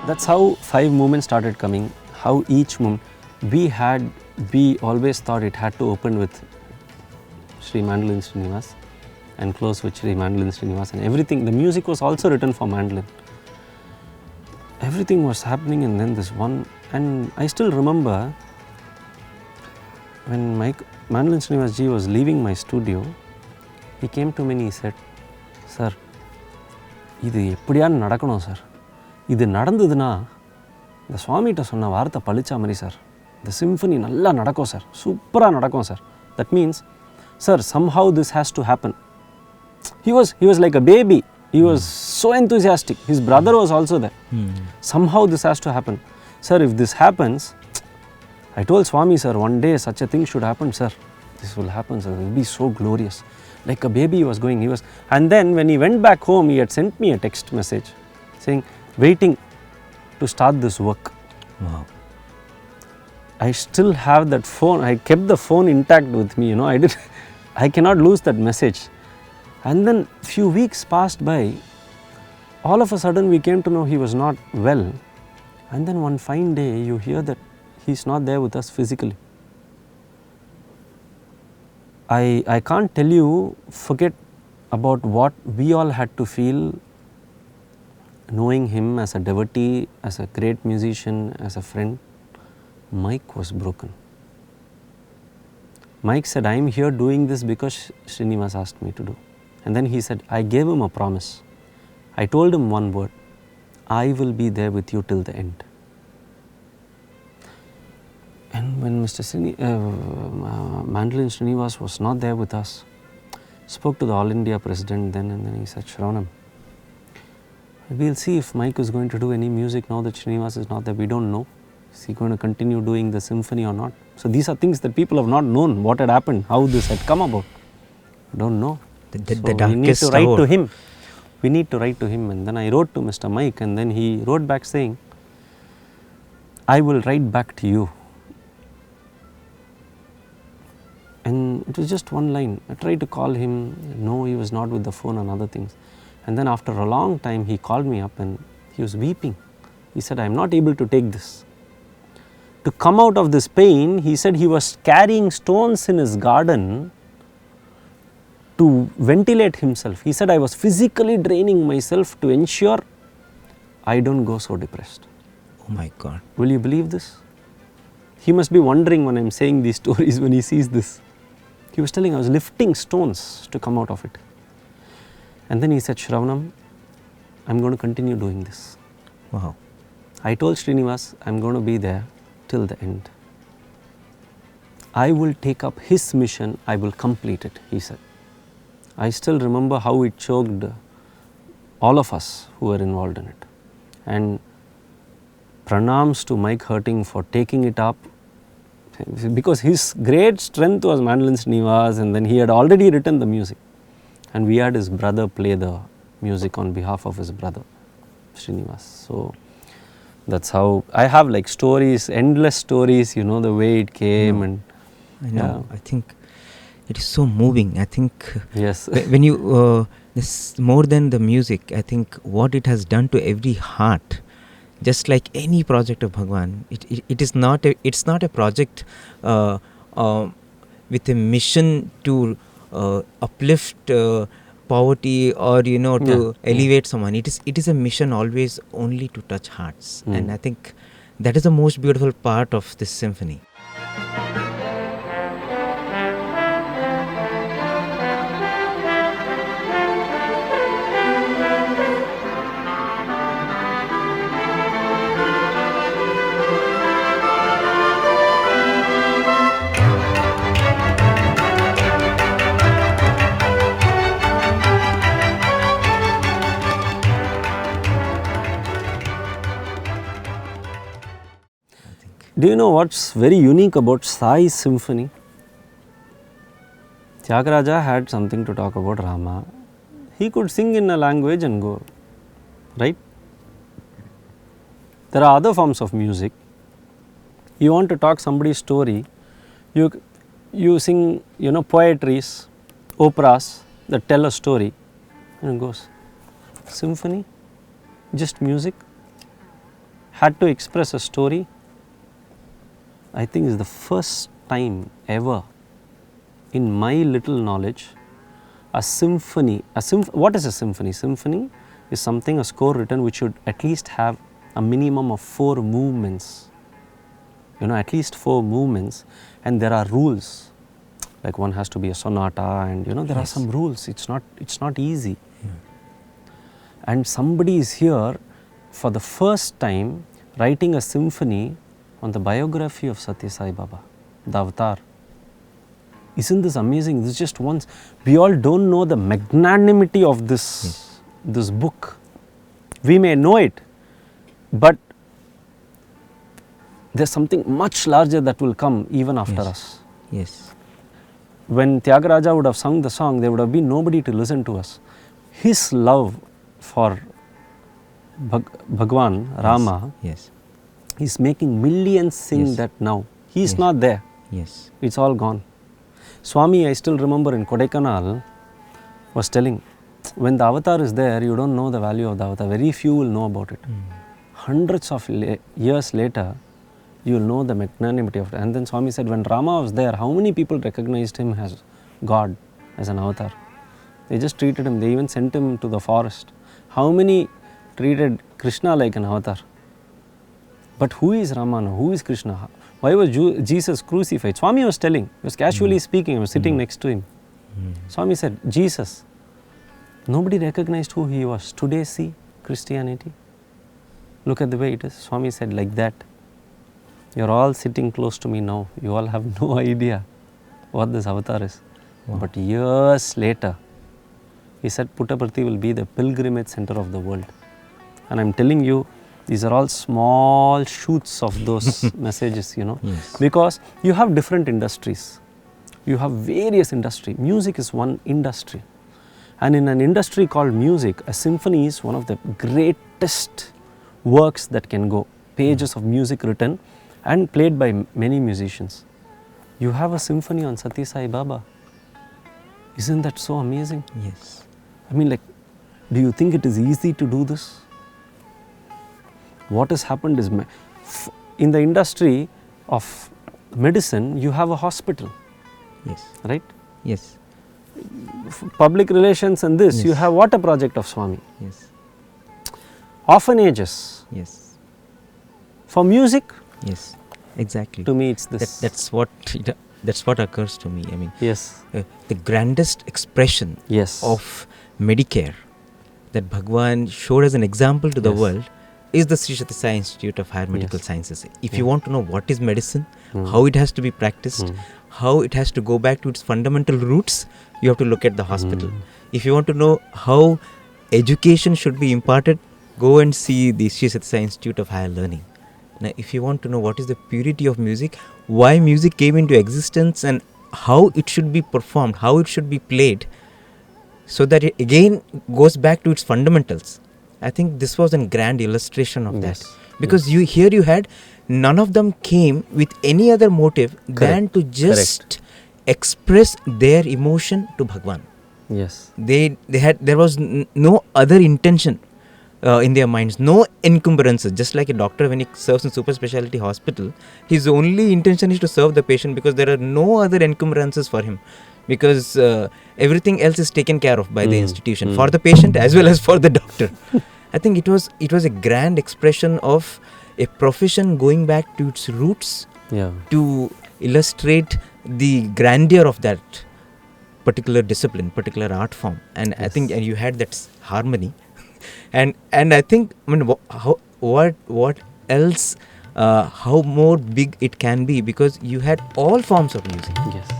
That's how 5 movements started coming, how each movement, we always thought it had to open with Sri Mandolin Srinivas and close with Sri Mandolin Srinivas, and everything, the music was also written for mandolin. Everything was happening, and then this one, and I still remember when Mandolin Srinivas ji was leaving my studio, he came to me and he said, "Sir, இது எப்படியான்னு நடக்கணும் sir, இது நடந்ததுன்னா இந்த சுவாமிகிட்ட சொன்ன வார்த்தை பழிச்சா மாதிரி sir, இந்த சிம்ஃபனி நல்லா நடக்கும் சார், சூப்பராக நடக்கும் sir. That means, sir, somehow this has to happen." He was like a baby. He was so enthusiastic. His brother was also there. Somehow this has to happen. Sir, if this happens, I told Swami, sir, one day such a thing should happen, sir. This will happen, sir. It will be so glorious. Like a baby he was going. And then when he went back home, he had sent me a text message saying, waiting to start this work. Wow. I still have that phone. I kept the phone intact with me, I cannot lose that message. And then few weeks passed by. All of a sudden we came to know he was not well. And then one fine day you hear that he's not there with us physically. I can't tell you, forget about what we all had to feel knowing him as a devotee, as a great musician, as a friend. Mike was broken. Mike said, "I am here doing this because Srinivas asked me to do." And then he said, I gave him a promise. I told him one word, "I will be there with you till the end." And when Mr. Mandolin Srinivas was not there with us, spoke to the All India President then, and then he said, "Shravanam, we'll see if Mike is going to do any music now that Srinivas is not there. We don't know. Is he going to continue doing the symphony or not?" So these are things that people have not known, what had happened, how this had come about. Don't know. The we need to write to him. We need to write to him. And then I wrote to Mr. Mike, and then he wrote back saying, "I will write back to you." And it was just one line. I tried to call him. No, he was not with the phone and other things. And then after a long time, he called me up and he was weeping. He said, "I am not able to take this." To come out of this pain, he said he was carrying stones in his garden to ventilate himself. He said, "I was physically draining myself to ensure I don't go so depressed." Oh my God. Will you believe this? He must be wondering when I am saying these stories when he sees this. He was telling I was lifting stones to come out of it. And then he said, "Shravanam, I am going to continue doing this." Wow. I told Srinivas, "I am going to be there till the end. I will take up his mission, I will complete it," he said. I still remember how it choked all of us who were involved in it. And pranams to Mike Hurting for taking it up, because his great strength was Mandolin Srinivas, and then he had already written the music. And we had his brother play the music on behalf of his brother, Srinivas. So that's how I have like stories, endless stories, the way it came. And I know. Yeah. I think it is so moving. I think yes. When you this more than the music, I think what it has done to every heart, just like any project of Bhagwan, it's not a project with a mission to uplift poverty or to elevate someone. It is a mission always only to touch hearts. And I think that is the most beautiful part of this symphony. Do you know what's very unique about Sai Symphony? Tyagaraja had something to talk about Rama. He could sing in a language and go, right? There are other forms of music. You want to talk somebody's story, you sing, poetries, operas that tell a story, and it goes. Symphony, just music, had to express a story. I think is the first time ever in my little knowledge, a symphony, what is a symphony? Symphony is something, a score written which should at least have a minimum of 4 movements. At least 4 movements, and there are rules. Like one has to be a sonata, and there are some rules. It's not easy. And somebody is here for the first time writing a symphony on the biography of Sathya Sai Baba, the avatar. Isn't this amazing? This is just once. We all don't know the magnanimity of this book. We may know it, but there's something much larger that will come even after us. Yes. When Tyagaraja would have sung the song, there would have been nobody to listen to us. His love for Bhagwan, Rama, is making millions sing that now. He is not there. Yes. It's all gone. Swami, I still remember in Kodaikanal, was telling, when the avatar is there, you don't know the value of the avatar. Very few will know about it. Hundreds of years later, you will know the magnanimity of it. And then Swami said, when Rama was there, how many people recognized him as God, as an avatar? They just treated him. They even sent him to the forest. How many treated Krishna like an avatar? But who is Rama now? Who is Krishna? Why was Jesus crucified? Swami was telling. He was casually speaking. I was sitting next to him. Swami said, Jesus. Nobody recognized who he was. Today, see Christianity. Look at the way it is. Swami said, like that. You're all sitting close to me now. You all have no idea what this avatar is. Wow. But years later, he said Puttaparthi will be the pilgrimage center of the world. And I'm telling you, these are all small shoots of those messages, because you have different industries. You have various industries. Music is one industry. And in an industry called music, a symphony is one of the greatest works that can go. Pages of music written and played by many musicians. You have a symphony on Sathya Sai Baba. Isn't that so amazing? Yes. I mean, do you think it is easy to do this? What has happened is, in the industry of medicine, you have a hospital. Yes. Right? Yes. Public relations and this, you have water project of Swami. Yes. Orphanages. Yes. For music. Yes. Exactly. To me, it's this. That's what occurs to me. I mean, the grandest expression of Medicare that Bhagwan showed as an example to the world is the Sri Sathya Sai Institute of Higher Medical Sciences. If you want to know what is medicine, how it has to be practiced, how it has to go back to its fundamental roots, you have to look at the hospital. If you want to know how education should be imparted, go and see the Sri Sathya Sai Institute of Higher Learning. Now, if you want to know what is the purity of music, why music came into existence and how it should be performed, how it should be played, so that it again goes back to its fundamentals. I think this was a grand illustration of that. Because you had none of them came with any other motive than to just express their emotion to Bhagwan. Yes. There was no other intention in their minds, no encumbrances. Just like a doctor when he serves in super specialty hospital, his only intention is to serve the patient because there are no other encumbrances for him. Because everything else is taken care of by the institution for the patient as well as for the doctor. I think it was a grand expression of a profession going back to its roots to illustrate the grandeur of that particular discipline, particular art form. And I think you had that harmony. and I think, what else, how more big it can be, because you had all forms of music. Yes.